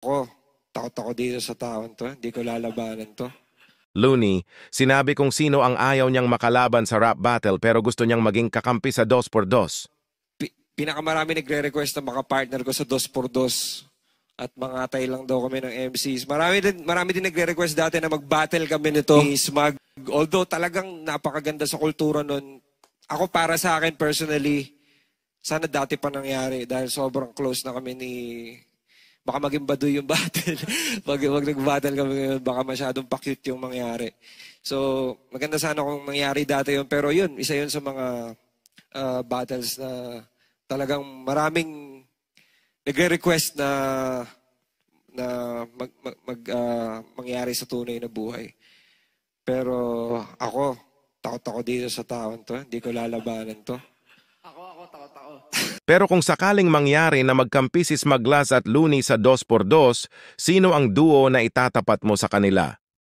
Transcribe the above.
Ako, takot ako dito sa taon to. Hindi ko lalabanan to. Looney, sinabi kung sino ang ayaw niyang makalaban sa rap battle pero gusto niyang maging kakampi sa 2x2. Pinakamarami nagre-request na makapartner ko sa 2x2. At mangatay lang daw kami ng MCs. Marami din nagre-request dati na mag-battle kami nito ni Smug. Although talagang napakaganda sa kultura nun, ako para sa akin personally, sana dati pa nangyari dahil sobrang close na kami ni... Baka maging baduy yung battle. Pag nag-battle kami ngayon, baka masyadong pa-cute yung mangyari. So, maganda sana kung mangyari dati yun. Pero yun, isa yun sa mga battles na talagang maraming nagre-request na mangyari sa tunay na buhay. Pero ako, takot ako dito sa taon to. Hindi ko lalabanan to. Ako, takot ako. Pero kung sakaling mangyari na magkampi si Smuglas at Looney sa 2x2, sino ang duo na itatapat mo sa kanila?